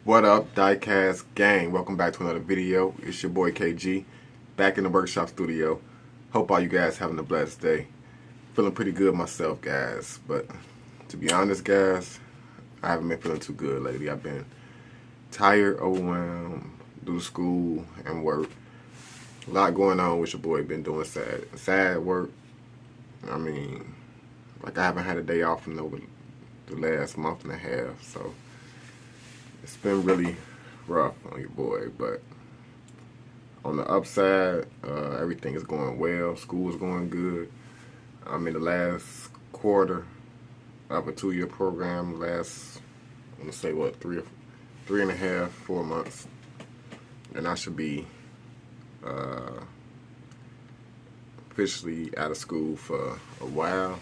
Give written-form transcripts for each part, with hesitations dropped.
What up, Diecast gang? Welcome back to another video. It's your boy KG, back in the workshop studio. Hope all you guys having a blessed day. Feeling pretty good myself, guys. But to be honest, guys, I haven't been feeling too good lately. I've been tired, overwhelmed, due to school and work. A lot going on with your boy. Been doing sad work. I mean, like I haven't had a day off in over the last month and a half, so it's been really rough on your boy. But on the upside, everything is going well. School is going good. I'm in the last quarter of a 2-year program. Last, I want to say what, three and a half, 4 months, and I should be officially out of school for a while.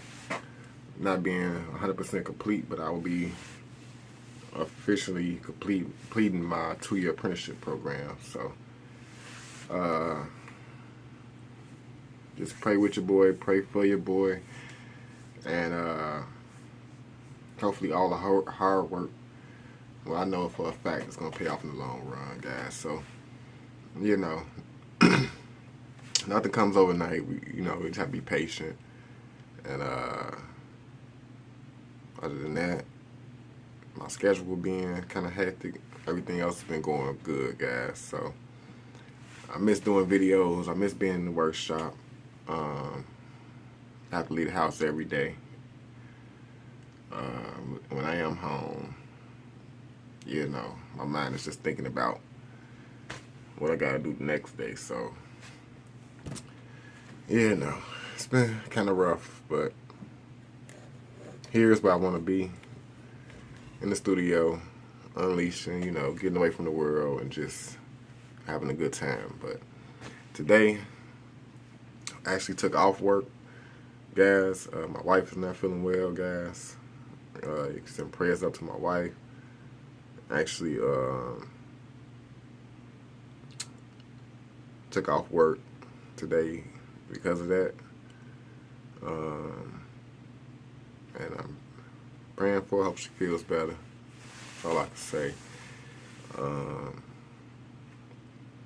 Not being 100% complete, but I will be officially completing my 2-year apprenticeship program. So just pray with your boy, pray for your boy, and hopefully all the hard work, well, I know for a fact it's gonna pay off in the long run, guys. So you know, nothing comes overnight. We just have to be patient, and other than that, my schedule being kind of hectic, everything else has been going good, guys. So I miss doing videos. I miss being in the workshop. I have to leave the house every day. When I am home, my mind is just thinking about what I gotta do the next day. So it's been kind of rough, but here's where I want to be, in the studio, unleashing, getting away from the world and just having a good time. But today, I actually took off work, guys. My wife is not feeling well, guys. You can send prayers up to my wife. Actually, took off work today because of that. And I'm praying for her. Hope she feels better. That's all I can say.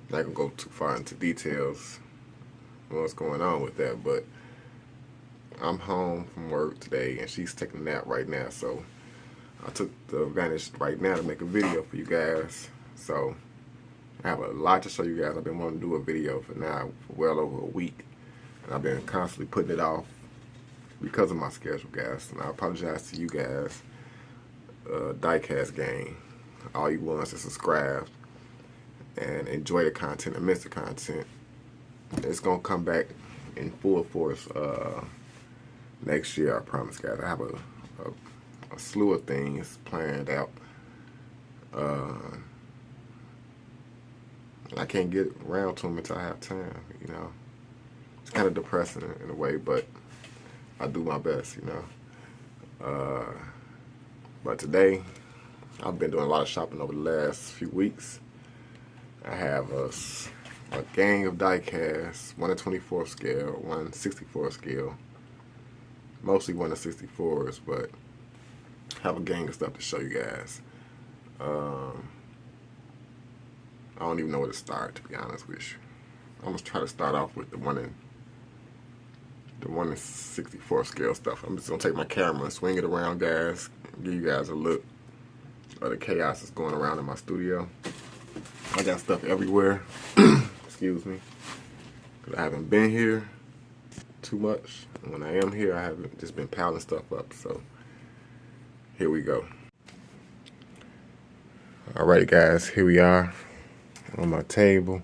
Not gonna go too far into details on what's going on with that, but I'm home from work today and she's taking a nap right now, so I took the advantage right now to make a video for you guys. So I have a lot to show you guys. I've been wanting to do a video for well over a week, and I've been constantly putting it off because of my schedule, guys. And I apologize to you guys, Diecast gang, all you ones to subscribe and enjoy the content and miss the content. It's gonna come back in full force next year, I promise, guys. I have a slew of things planned out. I can't get around to them until I have time. It's kind of depressing in a way, but I do my best. But today, I've been doing a lot of shopping over the last few weeks. I have a gang of diecast, 1 to 24 scale, 1 64 scale, mostly 1 to 64s, but I have a gang of stuff to show you guys. I don't even know where to start, to be honest with you. I'm gonna try to start off with the 1 in 64 scale stuff. I'm just gonna take my camera and swing it around, guys, give you guys a look of the chaos that's going around in my studio. I got stuff everywhere. Excuse me, because I haven't been here too much. And when I am here, I haven't just been piling stuff up. So here we go. Alrighty, guys, here we are on my table.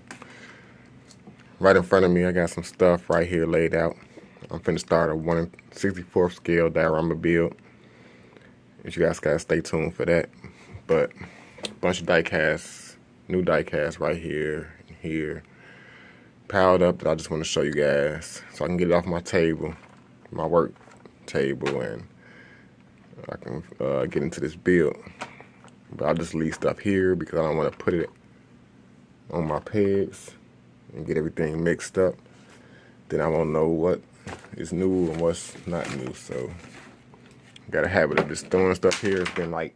Right in front of me, I got some stuff right here laid out. I'm finna start a 1 in 64th scale diorama build. You guys gotta stay tuned for that. But a bunch of diecasts, new diecasts right here and here, piled up that I just want to show you guys so I can get it off my table, my work table, and I can get into this build. But I'll just leave stuff here because I don't want to put it on my pegs and get everything mixed up. Then I won't know what is new and what's not new. So got a habit of just throwing stuff here. It's been like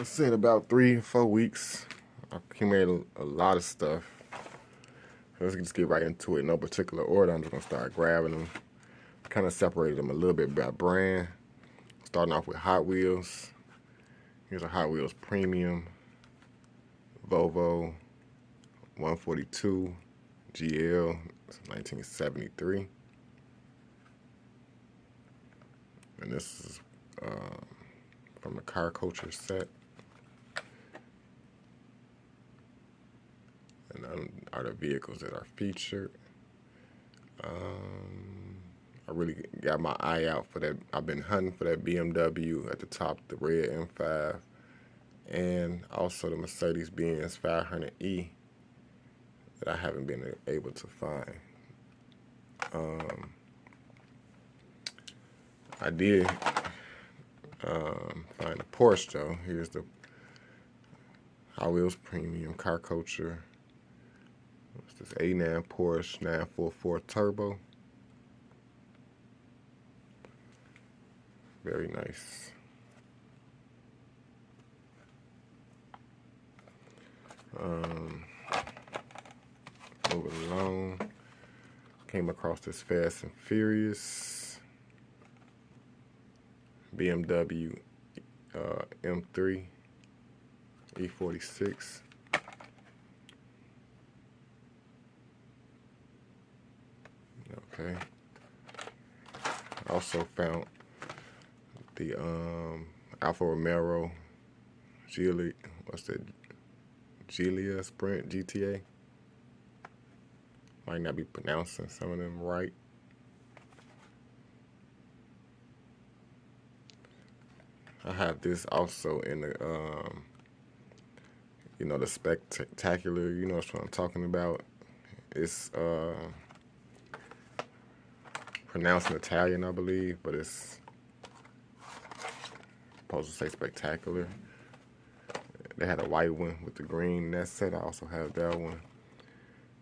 I said about 3 or 4 weeks. I accumulated a lot of stuff. Let's just get right into it. In no particular order. I'm just gonna start grabbing them. Kind of separated them a little bit by brand. Starting off with Hot Wheels. Here's a Hot Wheels Premium Volvo 142 GL. It's 1973. And this is from the Car Culture set. And are the vehicles that are featured. I really got my eye out for that. I've been hunting for that BMW at the top, the red M5, and also the Mercedes-Benz 500E that I haven't been able to find. I did find a Porsche though. Here's the Hot Wheels Premium Car Culture. What's this? A9 Porsche 944 Turbo. Very nice. Moving along, came across this Fast and Furious BMW M3 E46. Okay. Also found the Alfa Romero Giulia, Giulia Sprint GTA. Might not be pronouncing some of them right. I have this also in the the spectacular, you know what I'm talking about. It's pronounced in Italian, I believe, but it's supposed to say spectacular. They had a white one with the green. That set, I also have that one.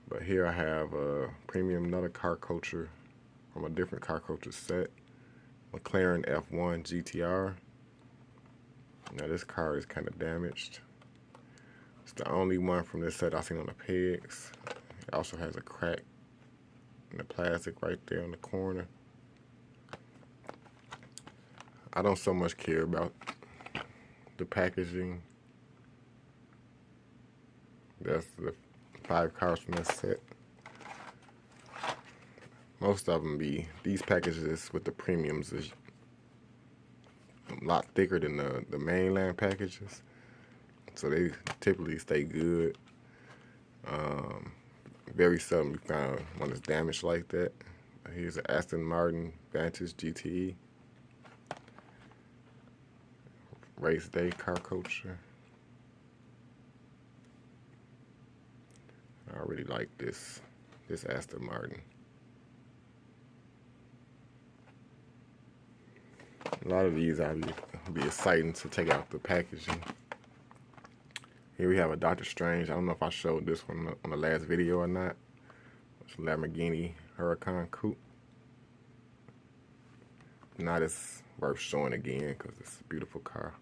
But here I have a premium, another Car Culture from a different Car Culture set. McLaren F1 GTR. Now this car is kind of damaged. It's the only one from this set I've seen on the pegs. It also has a crack in the plastic right there on the corner. I don't so much care about the packaging. That's the 5 cars from this set. Most of them these packages with the premiums is a lot thicker than the mainline packages. So they typically stay good. Very seldom you find one that's damaged like that. Here's an Aston Martin Vantage GTE. Race Day Car Culture. I really like this Aston Martin. A lot of these I'll be exciting to take out the packaging. Here we have a Doctor Strange. I don't know if I showed this one on the last video or not. It's a Lamborghini Huracan Coupe. Not as worth showing again because it's a beautiful car.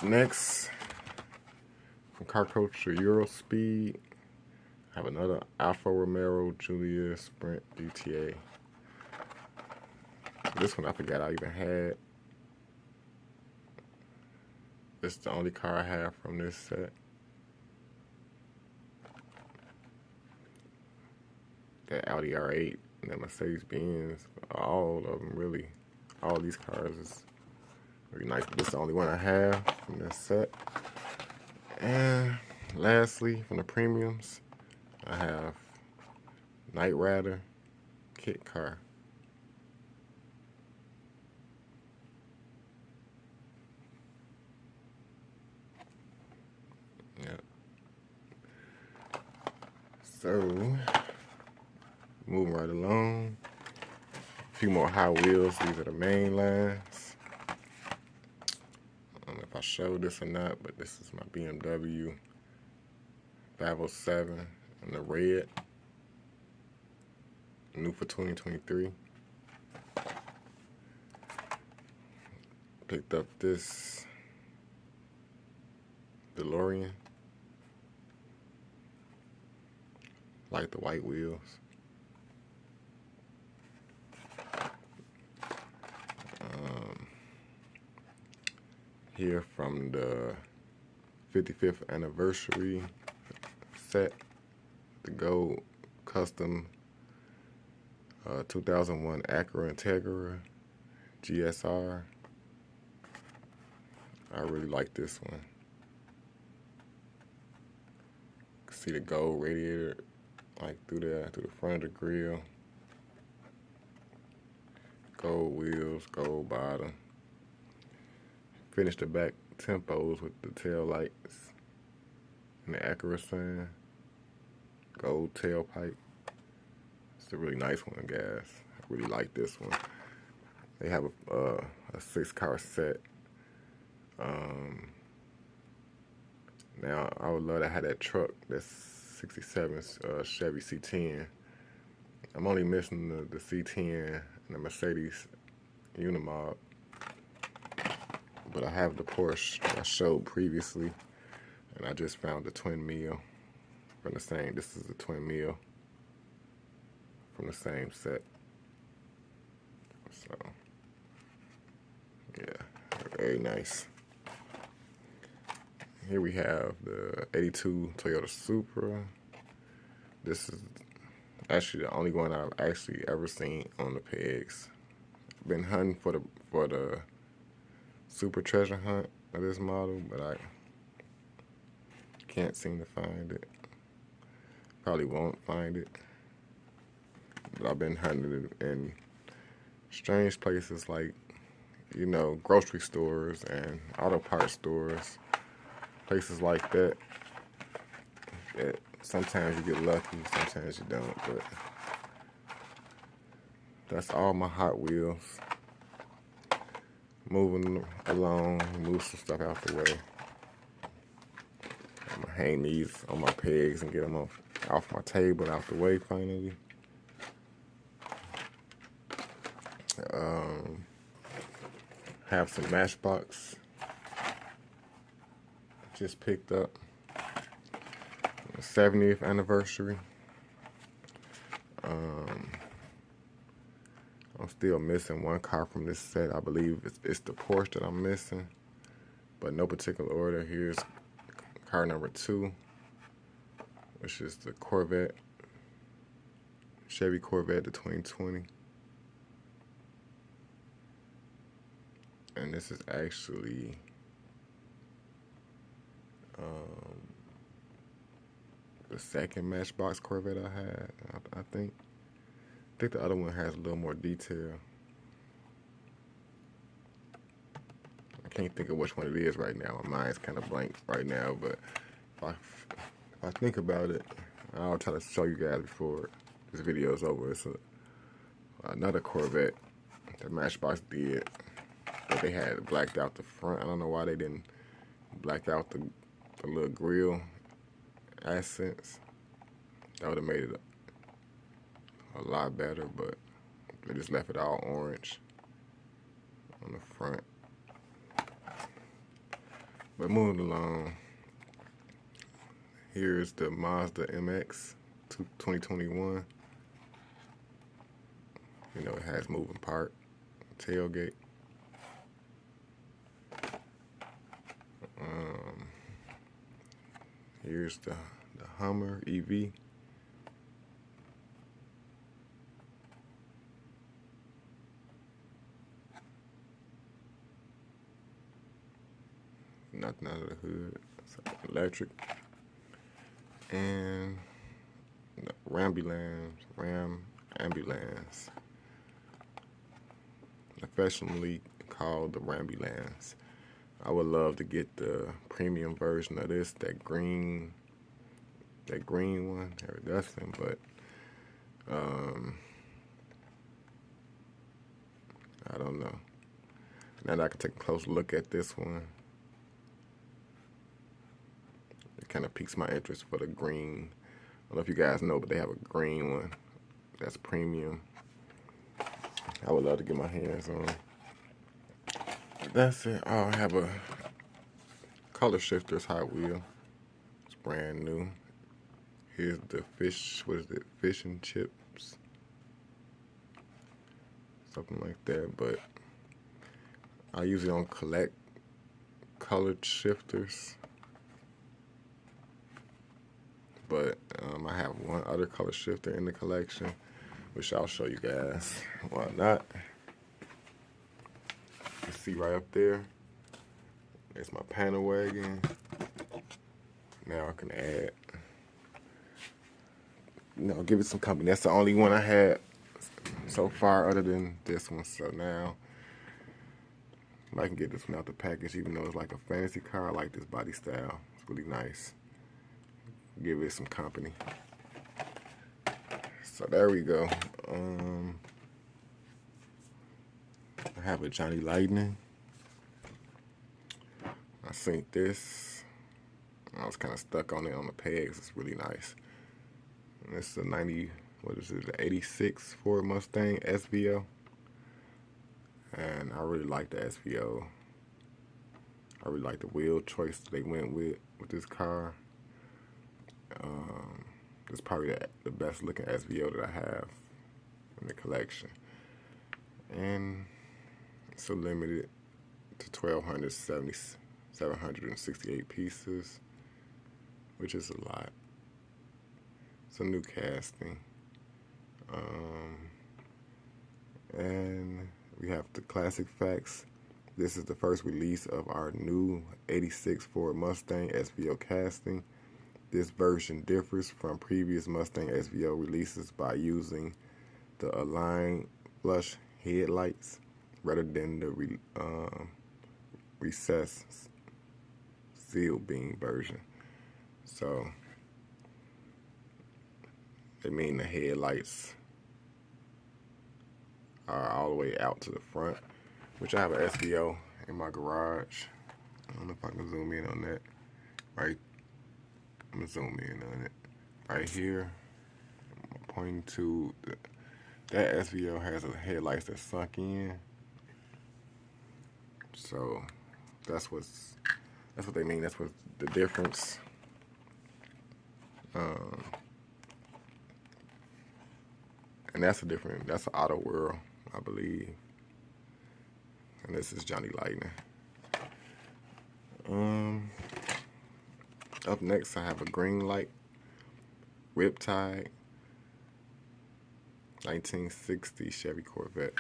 Next, from Car Culture Euro Speed, I have another Alfa Romero Giulia Sprint GTA. This one I forgot I even had. This is the only car I have from this set. That Audi R8 and that Mercedes-Benz, all of them really, all these cars is really nice. But this is the only one I have from this set. And lastly, from the premiums, I have Knight Rider kit car. Yeah. So, moving right along. A few more Hot Wheels. These are the main lines. I don't know if I showed this or not, but this is my BMW 507 in the red. New for 2023. Picked up this DeLorean. Like the white wheels. Here from the 55th anniversary set, the gold custom 2001 Acura Integra GSR. I really like this one. You can see the gold radiator like through the front of the grill. Gold wheels, gold bottom. Finished the back tempos with the tail lights and the Acura sign. Gold tailpipe. It's a really nice one, guys. I really like this one. They have a 6-car set. Now I would love to have that truck. That's 67 Chevy C10. I'm only missing the C10 and the Mercedes Unimog. But I have the Porsche I showed previously, and I just found the twin meal from the same. This is the twin meal from the same set. So, yeah, very nice. Here we have the 82 Toyota Supra. This is actually the only one I've actually ever seen on the pegs. Been hunting for the super treasure hunt of this model, but I can't seem to find it. Probably won't find it. But I've been hunting it in strange places like, you know, grocery stores and auto parts stores. Places like that. Sometimes you get lucky, sometimes you don't, but that's all my Hot Wheels. Moving along, move some stuff out the way. I'm gonna hang these on my pegs and get them off my table out the way finally. Have some Matchbox. Just picked up the 70th anniversary. I'm still missing one car from this set. I believe it's the Porsche that I'm missing, but no particular order. Here's car number 2, which is the Corvette, Chevy Corvette, the 2020. And this is actually the second Matchbox Corvette I had, I think. I think the other one has a little more detail. I can't think of which one it is right now. My mind's kind of blank right now, but if I think about it, I'll try to show you guys before this video is over. It's another Corvette that Matchbox did, but they had blacked out the front. I don't know why they didn't black out the little grill accents. That would have made it a lot better, but they just left it all orange on the front. But moving along, here's the Mazda MX 2021. You know, it has moving part, tailgate. Here's the Hummer EV. Nothing out of the hood. It's electric. And the Ram Ambulance. Affectionately called the Rambulance. I would love to get the premium version of this, that green one, iridescent, but I don't know. Now that I can take a close look at this one, it kind of piques my interest for the green. I don't know if you guys know, but they have a green one that's premium. I would love to get my hands on that's it. Oh, I have a color shifters Hot Wheel. It's brand new. Here's the fish. What is it? Fish and chips, something like that. But I usually don't collect colored shifters. But I have one other color shifter in the collection, which I'll show you guys. Why not? You see right up there. There's my panel wagon. Now I can add, give it some company. That's the only one I had so far other than this one. So now I can get this one out the package, even though it's like a fantasy car. I like this body style. It's really nice. Give it some company. So there we go. I have a Johnny Lightning. I synced this. I was kind of stuck on it on the pegs. It's really nice. And this is a 90, what is it, the 86 Ford Mustang SVO. And I really like the SVO. I really like the wheel choice they went with this car. It's probably the best looking SVO that I have in the collection. And it's a limited to 768 pieces, which is a lot. It's a new casting. And we have the classic facts. This is the first release of our new 86 Ford Mustang SVO casting. This version differs from previous Mustang SVO releases by using the aligned flush headlights rather than the recessed seal beam version. So they mean the headlights are all the way out to the front, which I have an SVO in my garage. I don't know if I can zoom in on that. Right, I'm gonna zoom in on it. Right here, I'm pointing to that SVO has a headlights that sunk in. So that's what they mean. That's what the difference. And that's an Auto World, I believe. And this is Johnny Lightning. Up next, I have a green light Riptide 1960 Chevy Corvette.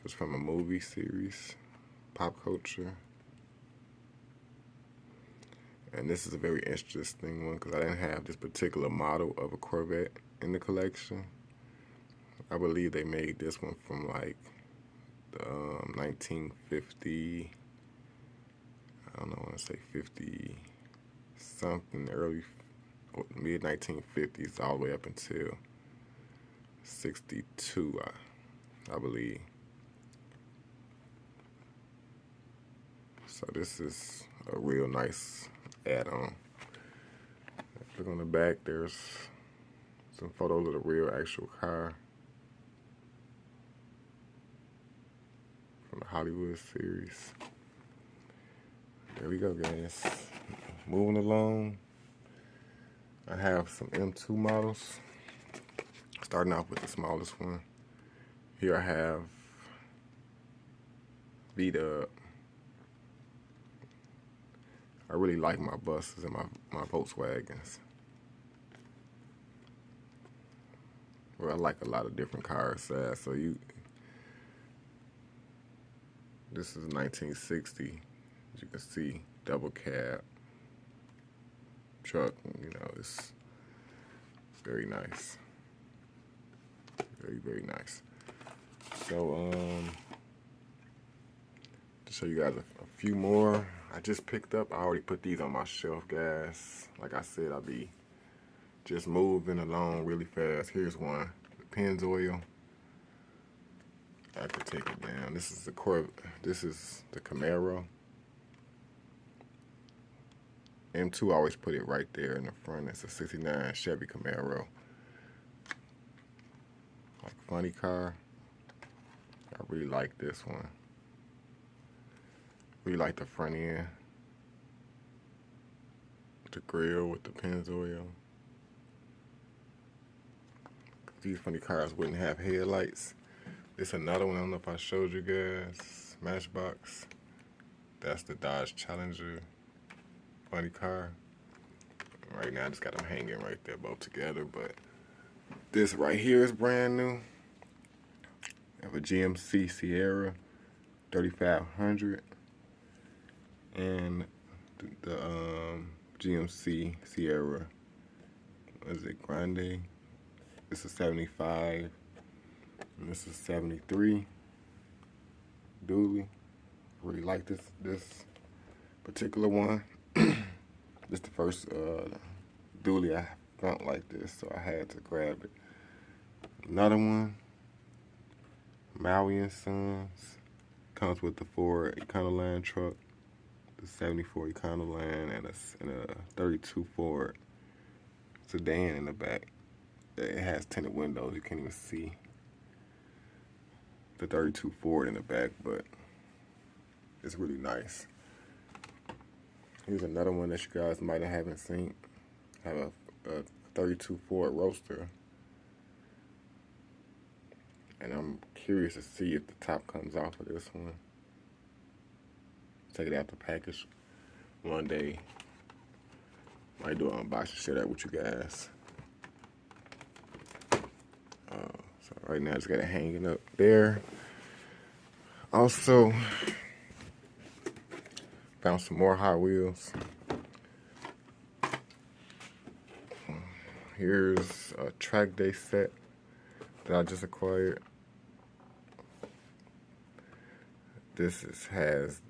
It's from a movie series, Pop Culture. And this is a very interesting one because I didn't have this particular model of a Corvette in the collection. I believe they made this one from like the 1950, I don't know, I want to say 50 something, mid 1950s all the way up until 62, I believe. So this is a real nice add-on. Look on the back, there's some photos of the real actual car from the Hollywood series. There we go, guys. Moving along, I have some M2 models. Starting off with the smallest one. Here I have V-Dub. I really like my buses and my Volkswagens. Well, I like a lot of different car size. So this is 1960. As you can see, double cab truck. You know, it's very nice. Very, very nice. So, to show you guys a few more I just picked up. I already put these on my shelf, guys. Like I said, I'll be just moving along really fast. Here's one, the Pennzoil. I could take it down. This is the Camaro. M2 I always put it right there in the front. It's a 69 Chevy Camaro. Like funny car. I really like this one. Really like the front end. The grill with the Pennzoil. These funny cars wouldn't have headlights. This another one, I don't know if I showed you guys. Matchbox. That's the Dodge Challenger. Funny car. Right now I just got them hanging right there both together, but this right here is brand new. I have a GMC Sierra 3500 and the GMC Sierra, what is it, Grande? This is 75 and this is 73 dually. Really like this particular one. This is the first dually I found like this, so I had to grab it. Another one, Maui and Sons, comes with the Ford Econoline truck, the 74 Econoline, and a 32 Ford sedan in the back. It has tinted windows, you can't even see the 32 Ford in the back, but it's really nice. Here's another one that you guys might have haven't seen. I have a 32 Ford Roadster. And I'm curious to see if the top comes off of this one. Take it out the package one day. Might do an unboxing, share that with you guys. So right now I just got it hanging up there. Also, found some more Hot Wheels. Here's a track day set that I just acquired. This has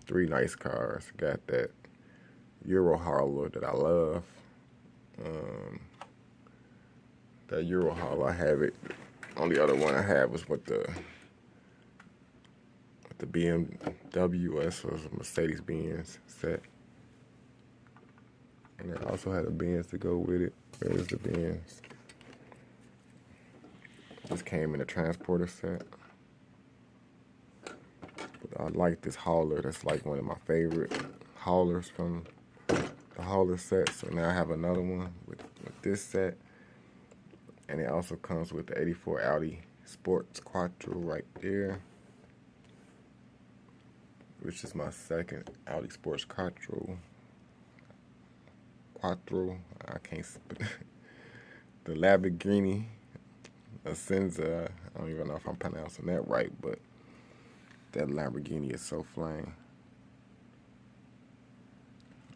3 nice cars. Got that Euro hauler that I love. That Euro hauler, I have it. Only other one I have was with the BMW. This was a Mercedes-Benz set. And it also had a Benz to go with it. There's the Benz. This came in a transporter set. But I like this hauler. That's like one of my favorite haulers from the hauler set. So now I have another one with this set. And it also comes with the 84 Audi Sports Quattro right there, which is my second Audi Sports Quattro. I can't spell the Lamborghini Asenza. I don't even know if I'm pronouncing that right, but that Lamborghini is so flame.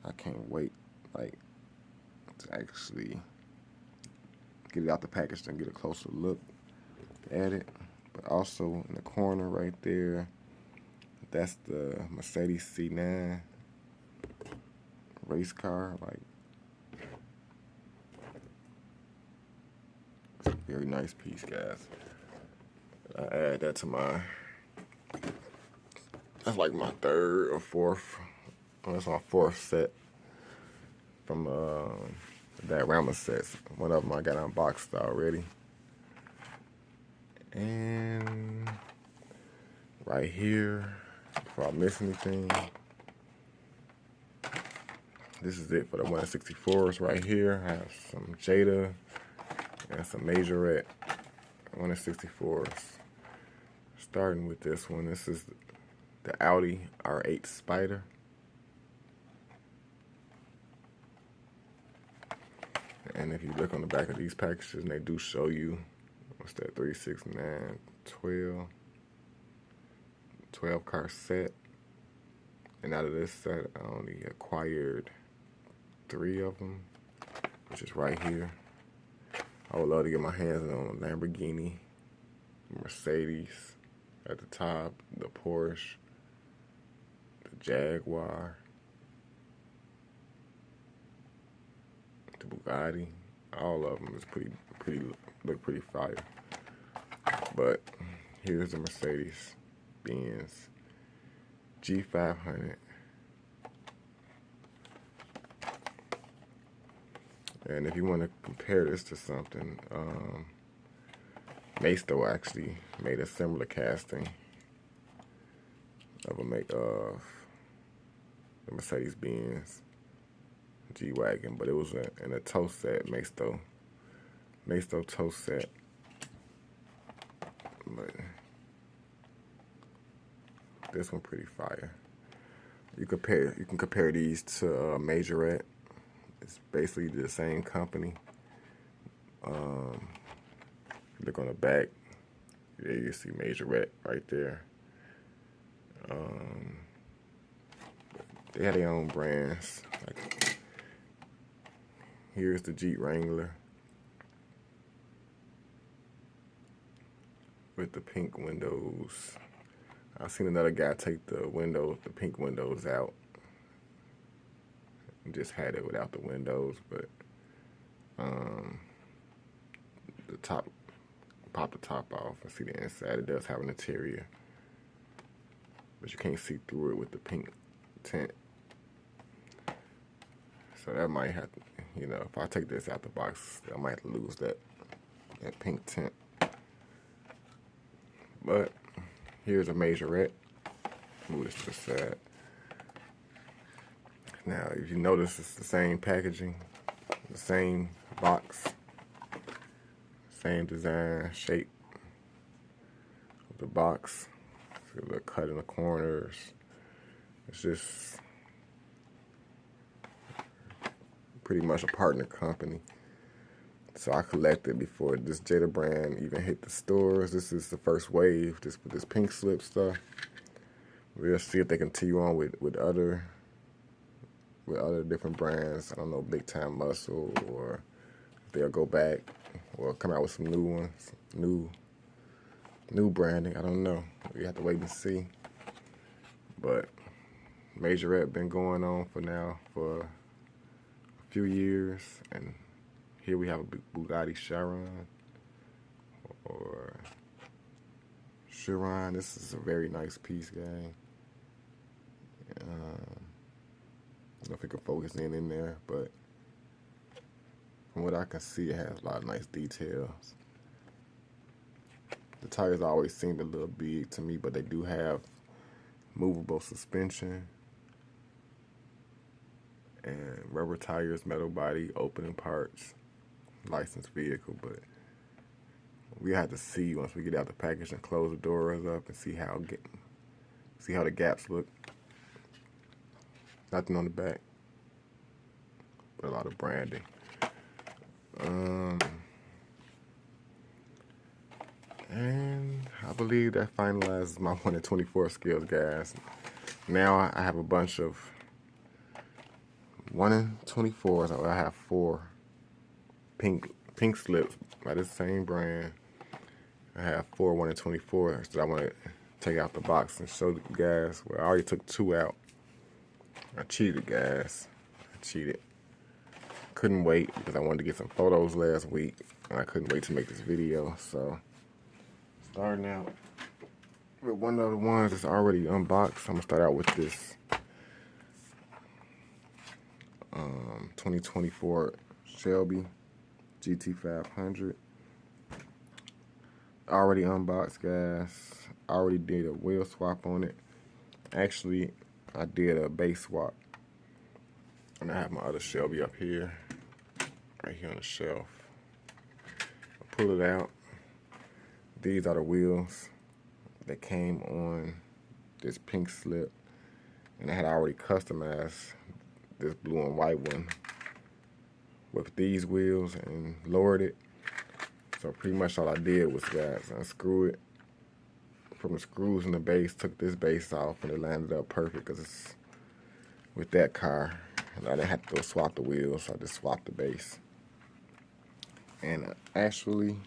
I can't wait, like, to actually get it out the package and get a closer look at it. But also in the corner right there, that's the Mercedes C9 race car. Like, it's a very nice piece, guys. I add that to my, that's like my third or fourth, that's my fourth set from that Rama sets. One of them I got unboxed already. And right here, before I miss anything, this is it for the 164s right here. I have some Jada and some Majorette 164s. Starting with this one, this is the Audi R8 Spider. And if you look on the back of these packages, and they do show you, what's that, 3, 6, 9, 12 car set. And out of this set, I only acquired 3 of them, which is right here. I would love to get my hands on a Lamborghini, Mercedes at the top, the Porsche, the Jaguar, the Bugatti. All of them is look pretty fire. But here's the Mercedes Benz G500. And if you want to compare this to something, Maisto actually made a similar casting of the Mercedes-Benz G-Wagon, but it was in a tow set, Maisto tow set. But this one pretty fire. You can compare these to Majorette. It's basically the same company. Look on the back. There you see Majorette right there. They had their own brands. Like, here's the Jeep Wrangler with the pink windows. I've seen another guy take the pink windows out, and just had it without the windows, but the top, pop the top off and see the inside. It does have an interior, but you can't see through it with the pink tint. So that might have to, you know, if I take this out the box, I might have to lose that pink tint. But here's a Majorette. Move this to the side. Now, if you notice, it's the same packaging, the same box, same design, shape of the box. See a little cut in the corners. It's just pretty much a partner company. So I collected before this Jada brand even hit the stores. This is the first wave, with this pink slip stuff. We'll see if they continue on with other different brands. I don't know, Big Time Muscle, or if they'll go back or come out with some new ones, new branding. I don't know. We have to wait and see. But Majorette been going on for a few years, and here we have a Bugatti Chiron, or Chiron. This is a very nice piece, gang. I don't know if it can focus in there, but from what I can see, it has a lot of nice details. The tires always seemed a little big to me, but they do have movable suspension and rubber tires, metal body, opening parts, licensed vehicle. But we have to see once we get out the package and close the doors up and see how the gaps look. Nothing on the back, but a lot of branding. And I believe that finalizes my 1 in 24 skills, guys. Now I have a bunch of 1 in 24s. So I have 4 pink slips by the same brand. I have 4 1 in 24s that I want to take out the box and show you guys. Well, I already took 2 out. I cheated, guys. I cheated. Couldn't wait because I wanted to get some photos last week, and I couldn't wait to make this video. So, starting out with one of the ones that's already unboxed. I'm gonna start out with this 2024 Shelby GT500. Already unboxed, guys. I already did a wheel swap on it. Actually, I did a base swap. And I have my other Shelby up here, right here on the shelf. I pull it out. These are the wheels that came on this pink slip. And I had already customized this blue and white one with these wheels and lowered it. So pretty much all I did was, guys, unscrew it from the screws in the base, took this base off, and it landed up perfect because it's with that car. And I didn't have to go swap the wheels, so I just swapped the base. And actually,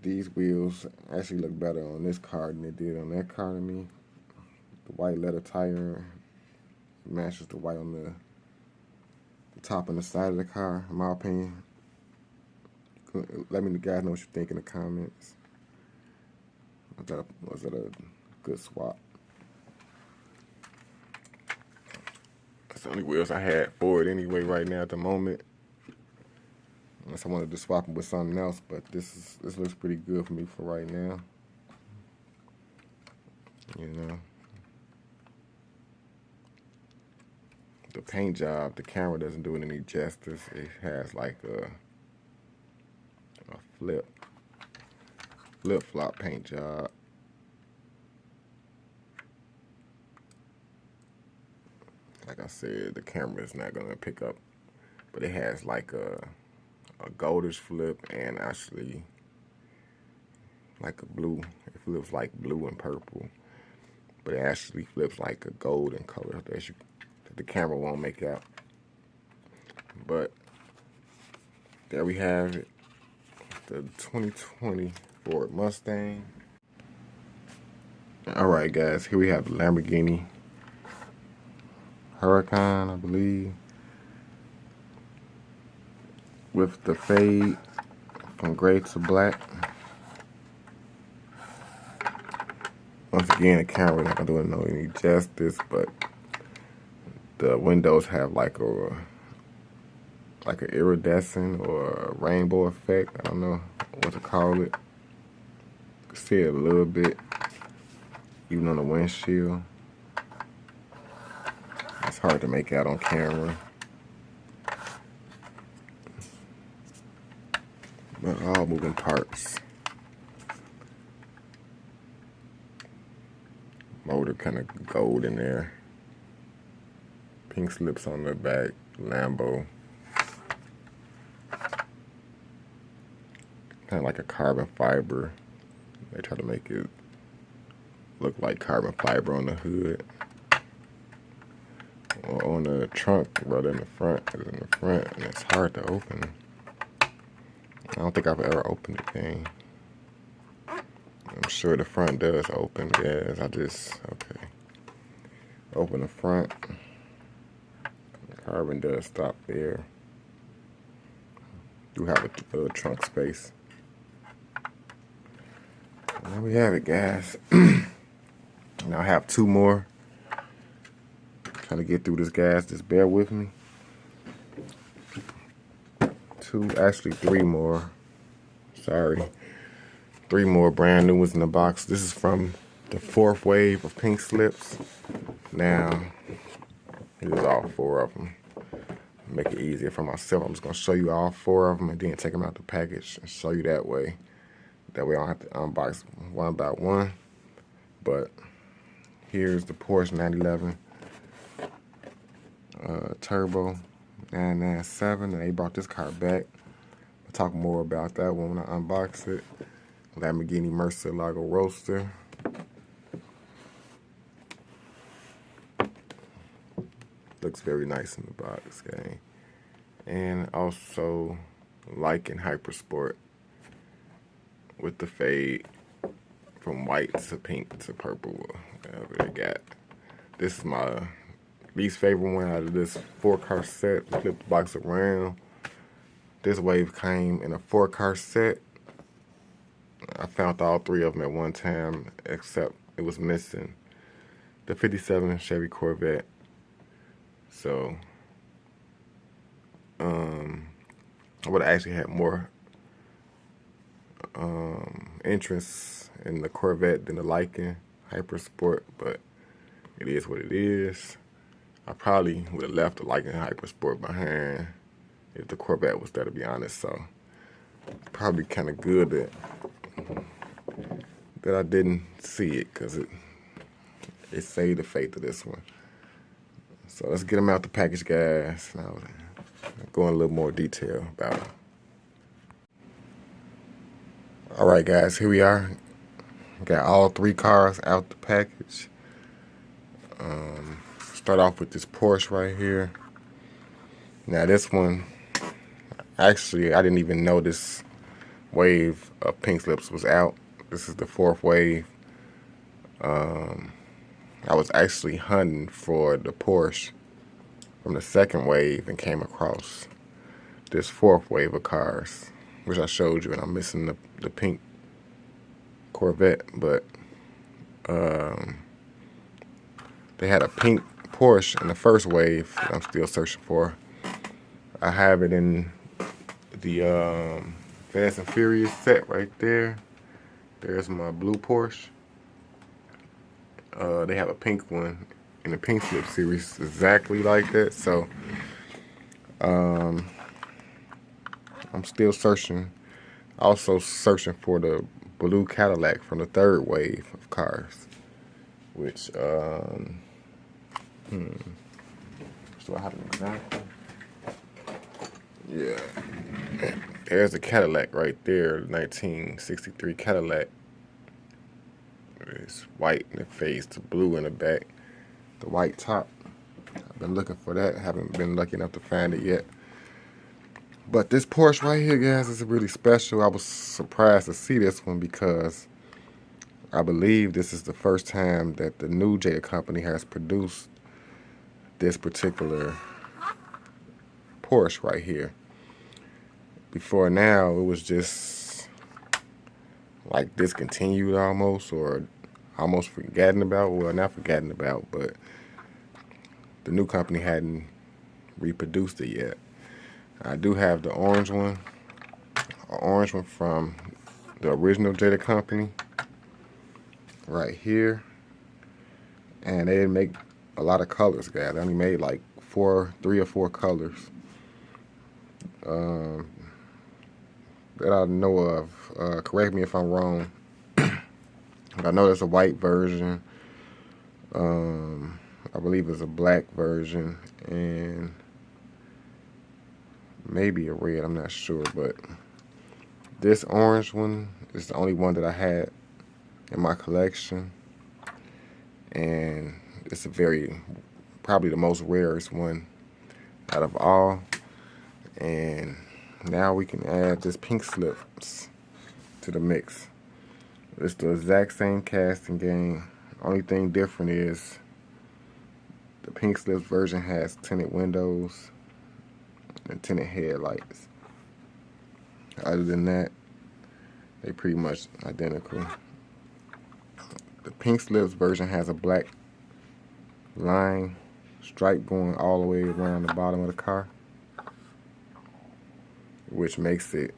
these wheels actually look better on this car than they did on that car to me. The white leather tire matches the white on the top and the side of the car, in my opinion. Let me guys know what you think in the comments. Was that a good swap? That's the only wheels I had for it anyway right now at the moment. Unless I wanted to swap them with something else, but this looks pretty good for me for right now. You know, the paint job, the camera doesn't do it any justice. It has like a flip-flop paint job. Like I said, the camera is not gonna pick up, but it has like a goldish flip and actually like a blue. It flips like blue and purple, but it actually flips like a golden color that the camera won't make out. But there we have it, the 2020 Ford Mustang. All right, guys, here we have the Lamborghini Huracan, I believe, with the fade from gray to black. Once again, the camera not doing no any justice, but the windows have like an iridescent or a rainbow effect. I don't know what to call it. You can see it a little bit, even on the windshield. It's hard to make out on camera. But all moving parts. Motor kind of gold in there. Pink slips on the back. Lambo. Kind of like a carbon fiber. They try to make it look like carbon fiber on the hood. Or on the trunk rather than the front. It's in the front and it's hard to open. I don't think I've ever opened the thing. I'm sure the front does open. Yes, okay. Open the front. The carbon does stop there. Do have a little trunk space. And there we have it, guys. Now I have two more. Trying to get through this, guys. Just bear with me. Actually three more. Sorry. 3 more brand new ones in the box. This is from the 4th wave of pink slips. Now, here's all 4 of them. Make it easier for myself. I'm just going to show you all 4 of them and then take them out the package and show you that way. That way I don't have to unbox one by one. But here's the Porsche 911 Turbo 997. And they brought this car back. I'll talk more about that one when I unbox it. Lamborghini Murcielago Roadster. Looks very nice in the box, gang. And also Lycan Hypersport with the fade from white to pink to purple, whatever they got. This is my least favorite one out of this 4-car set. Flip the box around. This wave came in a 4-car set. I found all 3 of them at one time, except it was missing the 57 Chevy Corvette. So, I would have actually had more interest in the Corvette than the Lycan Hypersport, but it is what it is. I probably would have left the Lycan Hypersport behind if the Corvette was there, to be honest. So, probably kind of good that I didn't see it, because it saved the fate of this one. So let's get them out the package, guys. Now I'll go in a little more detail about it. All right, guys, here we are. Got all 3 cars out the package. Start off with this Porsche right here. Now this one, actually, I didn't even know this wave of pink slips was out. This is the 4th wave. I was actually hunting for the Porsche from the 2nd wave and came across this 4th wave of cars, which I showed you, and I'm missing the pink Corvette, but they had a pink Porsche in the 1st wave that I'm still searching for. I have it in the Fast and Furious set right there. There's my blue Porsche. They have a pink one in the pink slip series exactly like that. So I'm still searching. Also searching for the blue Cadillac from the third wave of cars, which do I have an example? Yeah, there's the Cadillac right there, 1963 Cadillac. It's white in the face, the blue in the back, the white top. I've been looking for that. Haven't been lucky enough to find it yet. But this Porsche right here, guys, is really special. I was surprised to see this one because I believe this is the first time that the new Jada company has produced this particular Porsche right here. Before now, it was just like discontinued almost, or almost forgotten about. Well, not forgotten about, but the new company hadn't reproduced it yet. I do have the orange one, an orange one from the original Jada company right here. And they didn't make a lot of colors, guys. They only made like 3 or 4 colors that I know of. Correct me if I'm wrong. I know there's a white version. I believe it's a black version and maybe a red. I'm not sure, but this orange one is the only one that I had in my collection, and it's probably the most rarest one out of all. And now we can add this pink slips to the mix. It's the exact same casting game. Only thing different is the pink slips version has tinted windows and tinted headlights. Other than that, they pretty much identical. The pink slips version has a black line stripe going all the way around the bottom of the car, which makes it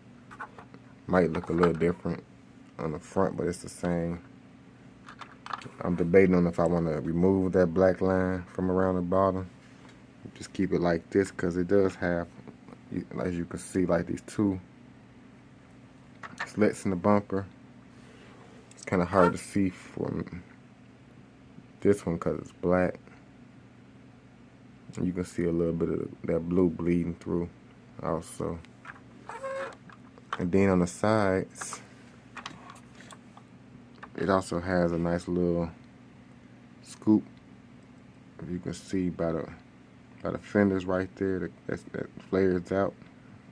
might look a little different on the front, but it's the same. I'm debating on if I want to remove that black line from around the bottom, just keep it like this, because it does have, as you can see, like these 2 slits in the bumper. It's kind of hard to see from this one because it's black. You can see a little bit of that blue bleeding through also. And then on the sides, it also has a nice little scoop. If you can see by the fenders right there, that flares out,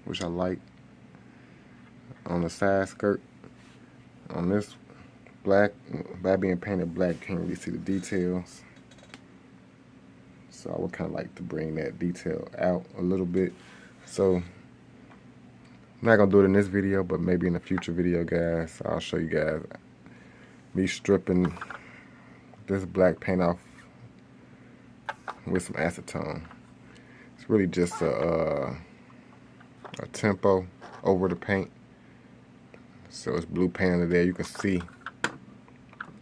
which I like. On the side skirt, on this black, by being painted black, can't really see the details. So I would kind of like to bring that detail out a little bit. So I'm not gonna do it in this video, but maybe in a future video, guys, I'll show you guys me stripping this black paint off with some acetone. It's really just a tempo over the paint. So it's blue paint under there. You can see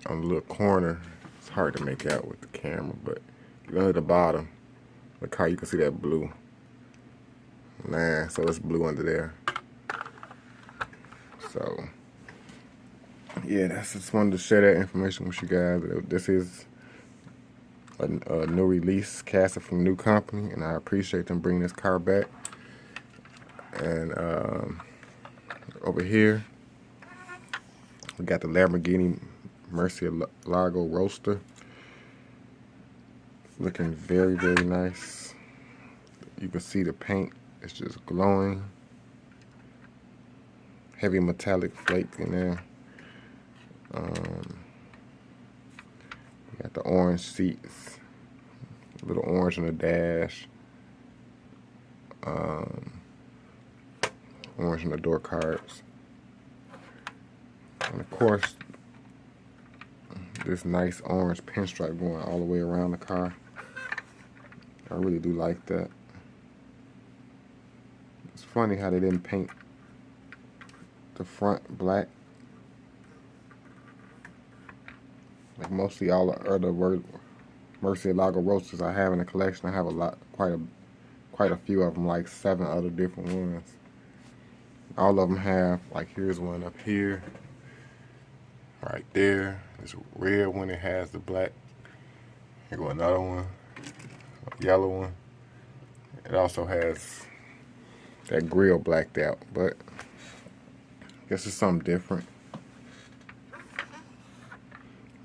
on the little corner. It's hard to make out with the camera, but under the bottom of the car, you can see that blue line. So it's blue under there. So yeah, just wanted to share that information with you guys. This is a new release casted from a new company, and I appreciate them bringing this car back. And over here, we got the Lamborghini Murcielago Roadster. Looking very, very nice. You can see the paint is just glowing. Heavy metallic flake in there. Got the orange seats. A little orange on the dash. Orange on the door cards. And of course, this nice orange pinstripe going all the way around the car. I really do like that. It's funny how they didn't paint the front black. Like mostly all the other Murcielago roasters I have in the collection. I have quite a few of them, like 7 other different ones. All of them have, like, here's one up here, right there. This red one, it has the black. Here go another one, a yellow one. It also has that grill blacked out, but I guess it's something different.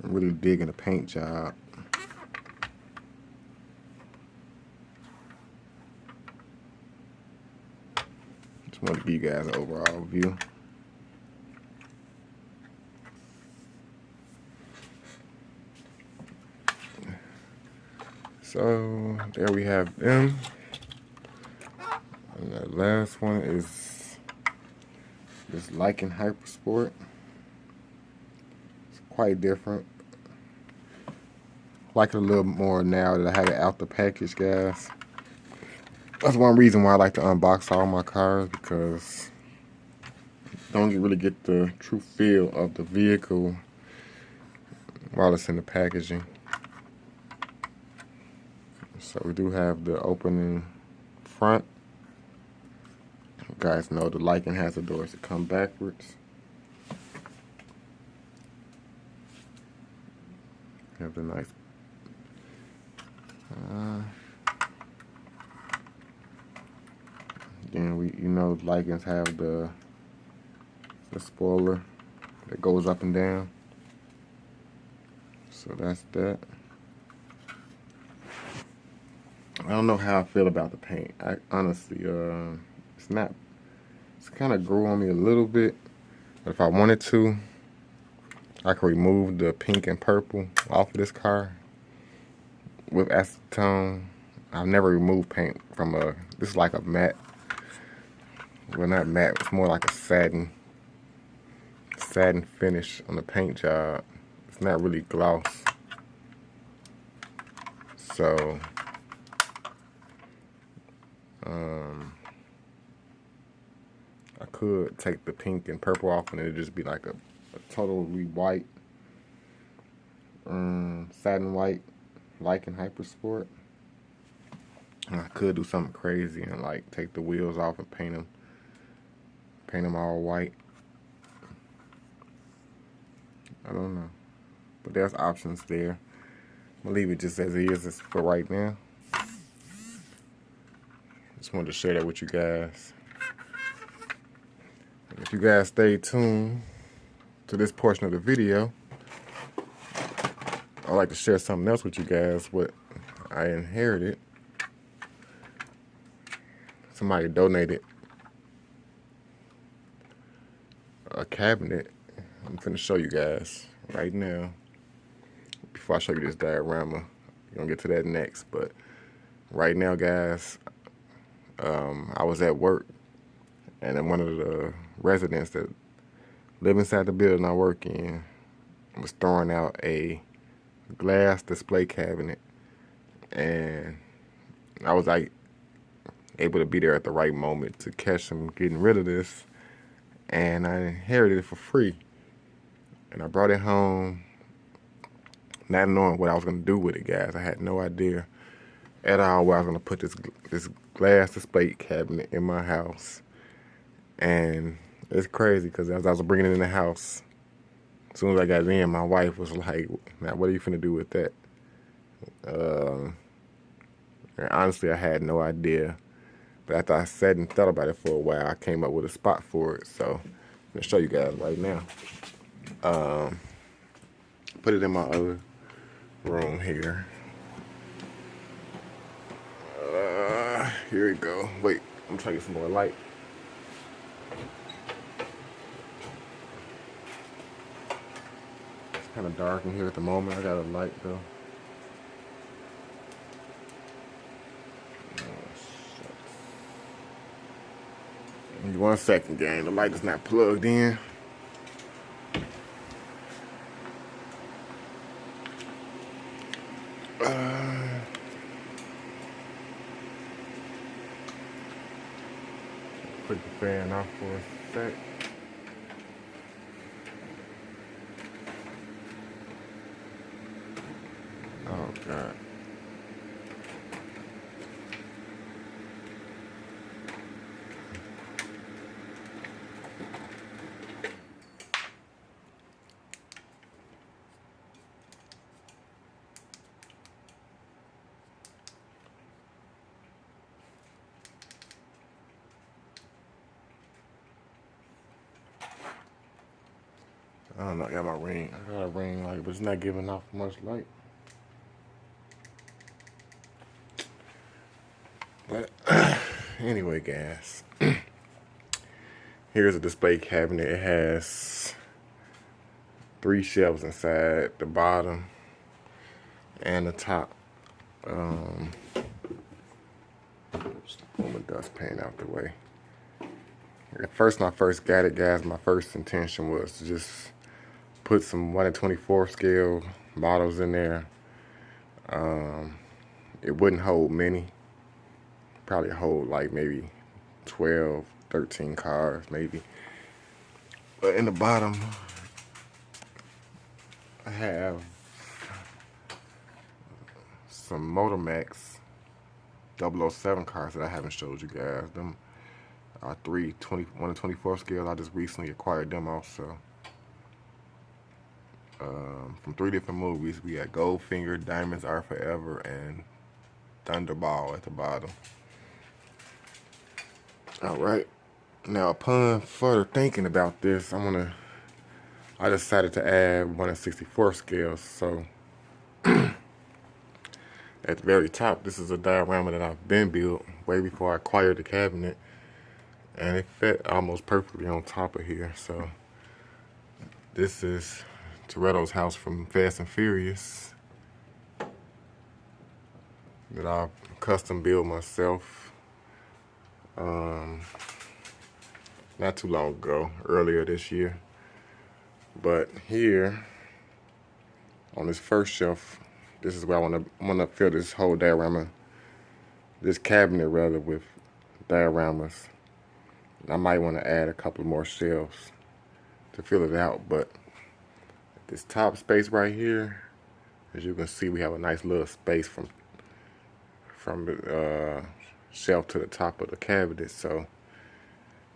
I'm really digging the paint job. Just wanted to give you guys an overall view. So there we have them. And the last one is this Lycan Hypersport. It's quite different. I like it a little more now that I have it out the package, guys. That's one reason why I like to unbox all my cars, because you don't really get the true feel of the vehicle while it's in the packaging. So we do have the opening front. You guys know the Lycan has the doors that come backwards. You have the nice then you know Lycans have the spoiler that goes up and down. So that's that. I don't know how I feel about the paint. I honestly, it's kind of grew on me a little bit. But if I wanted to, I could remove the pink and purple off of this car with acetone. I've never removed paint from this is like a matte. Well, not matte, it's more like a satin finish on the paint job. It's not really gloss. So, I could take the pink and purple off and it'd just be like a totally white, satin white Lycan Hypersport. And I could do something crazy and like take the wheels off and paint them all white. I don't know, but there's options there. I'm gonna leave it just as it is for right now. Just wanted to share that with you guys. If you guys stay tuned to this portion of the video, I'd like to share something else with you guys, what I inherited. Somebody donated a cabinet. I'm finna show you guys right now. Before I show you this diorama, we're gonna get to that next. But right now, guys, I was at work, and then one of the residents that live inside the building I work in was throwing out a glass display cabinet, and I was like able to be there at the right moment to catch him getting rid of this, and I inherited it for free. And I brought it home, not knowing what I was going to do with it, guys. I had no idea at all where I was going to put this glass display cabinet in my house. And it's crazy because as I was bringing it in the house, as soon as I got in, my wife was like, "Now, what are you finna do with that?" And honestly, I had no idea. But after I sat and thought about it for a while, I came up with a spot for it. So I'm going to show you guys right now. Put it in my other room here. Here we go. Wait, I'm trying to get some more light. It's kind of dark in here at the moment. I got a light though. Give me 1 second, gang. The light is not plugged in. Put the fan off for a sec. Oh God. I don't know, I got my ring. I got a ring light, but it's not giving off much light. But anyway, guys, here's a display cabinet. It has 3 shelves inside, the bottom and the top. Just pull my dustpan out the way. At first, when I first got it, guys, my first intention was to just put some 1 in 24 scale bottles in there. It wouldn't hold many. Probably hold like maybe 12, 13 cars, maybe. But in the bottom, I have some Motormax 007 cars that I haven't showed you guys. Them are 1 in 24 scale. I just recently acquired them also. From 3 different movies. We got Goldfinger, Diamonds Are Forever, and Thunderball at the bottom. Alright. Now, upon further thinking about this, I decided to add 1 in 64 scales. So, at the very top, this is a diorama that I've been built way before I acquired the cabinet. And it fit almost perfectly on top of here. So, this is Toretto's house from Fast and Furious that I custom built myself not too long ago, earlier this year. But here on this first shelf, this is where I want to fill this whole diorama, this cabinet rather, with dioramas. I might want to add a couple more shelves to fill it out, but this top space right here, as you can see, we have a nice little space from the shelf to the top of the cabinet. So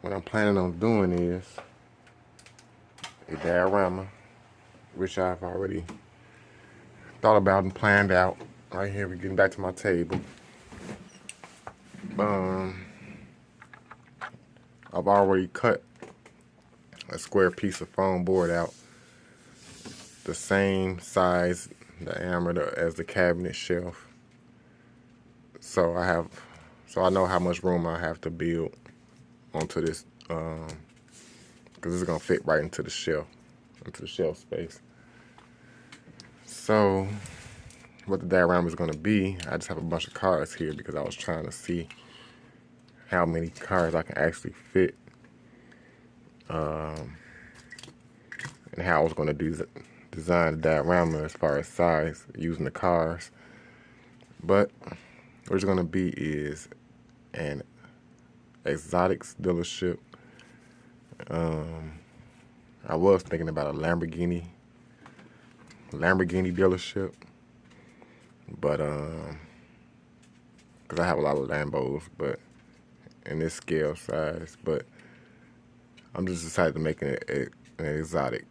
what I'm planning on doing is a diorama, which I've already thought about and planned out. Right here, we're getting back to my table. I've already cut a square piece of foam board out, the same size diameter as the cabinet shelf. So I know how much room I have to build onto this, because it's gonna fit right into the shelf space. So what the diorama is gonna be, I just have a bunch of cards here because I was trying to see how many cards I can actually fit, and how I was gonna design the diorama as far as size using the cars. But what it's gonna be is an exotics dealership. I was thinking about a Lamborghini dealership, but because I have a lot of Lambos, but in this scale size. But I'm just decided to make it an exotic.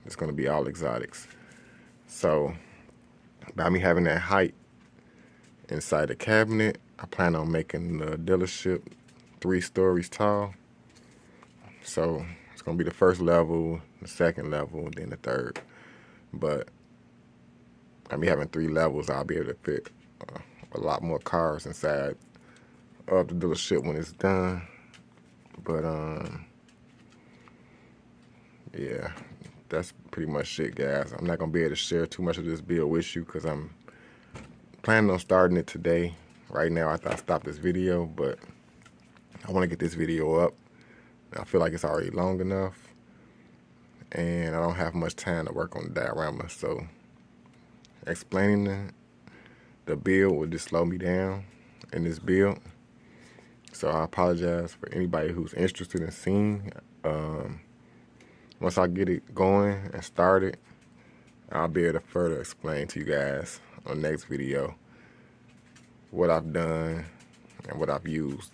It's gonna be all exotics. So by me having that height inside the cabinet, I plan on making the dealership 3 stories tall. So it's gonna be the first level, the second level, and then the third. But by me having 3 levels, I'll be able to fit a lot more cars inside of the dealership when it's done. But yeah, that's pretty much it, guys. I'm not gonna be able to share too much of this build with you because I'm planning on starting it today. Right now, after I stop this video, but I want to get this video up. I feel like it's already long enough, and I don't have much time to work on the diorama. So explaining the build would just slow me down in this build. So I apologize for anybody who's interested in seeing. Once I get it going and started, I'll be able to further explain to you guys on the next video what I've done and what I've used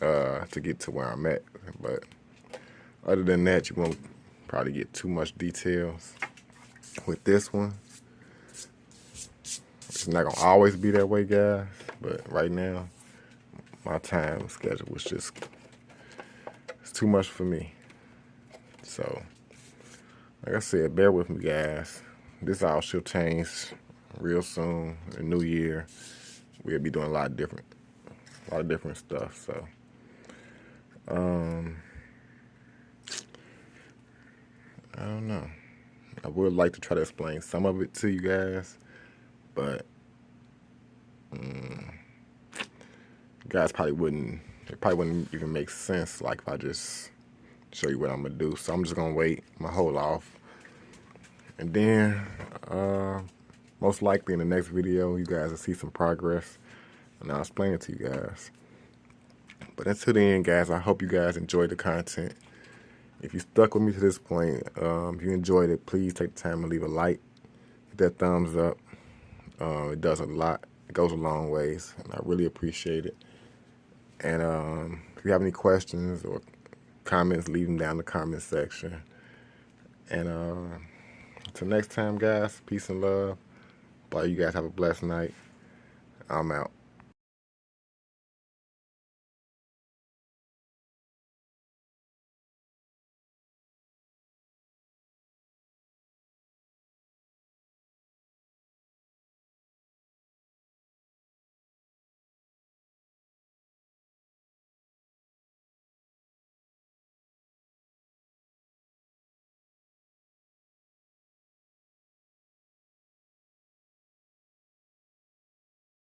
to get to where I'm at. But other than that, you won't probably get too much details with this one. It's not gonna always be that way, guys, but right now my time schedule was just, it's too much for me. So Like I said, bear with me, guys. This all should change real soon. The new year, we'll be doing a lot of different stuff. So, I don't know. I would like to try to explain some of it to you guys, but you guys probably wouldn't. It probably wouldn't even make sense. Like if I just show you what I'm gonna do. So I'm just gonna wait. I'm gonna hold off, and then most likely in the next video, you guys will see some progress, and I'll explain it to you guys. But until then, guys, I hope you guys enjoyed the content. If you stuck with me to this point, if you enjoyed it, please take the time to leave a like, hit that thumbs up. It does a lot. It goes a long ways, and I really appreciate it. And if you have any questions or comments, leave them down in the comment section. And until next time, guys, peace and love. Bye. You guys have a blessed night. I'm out.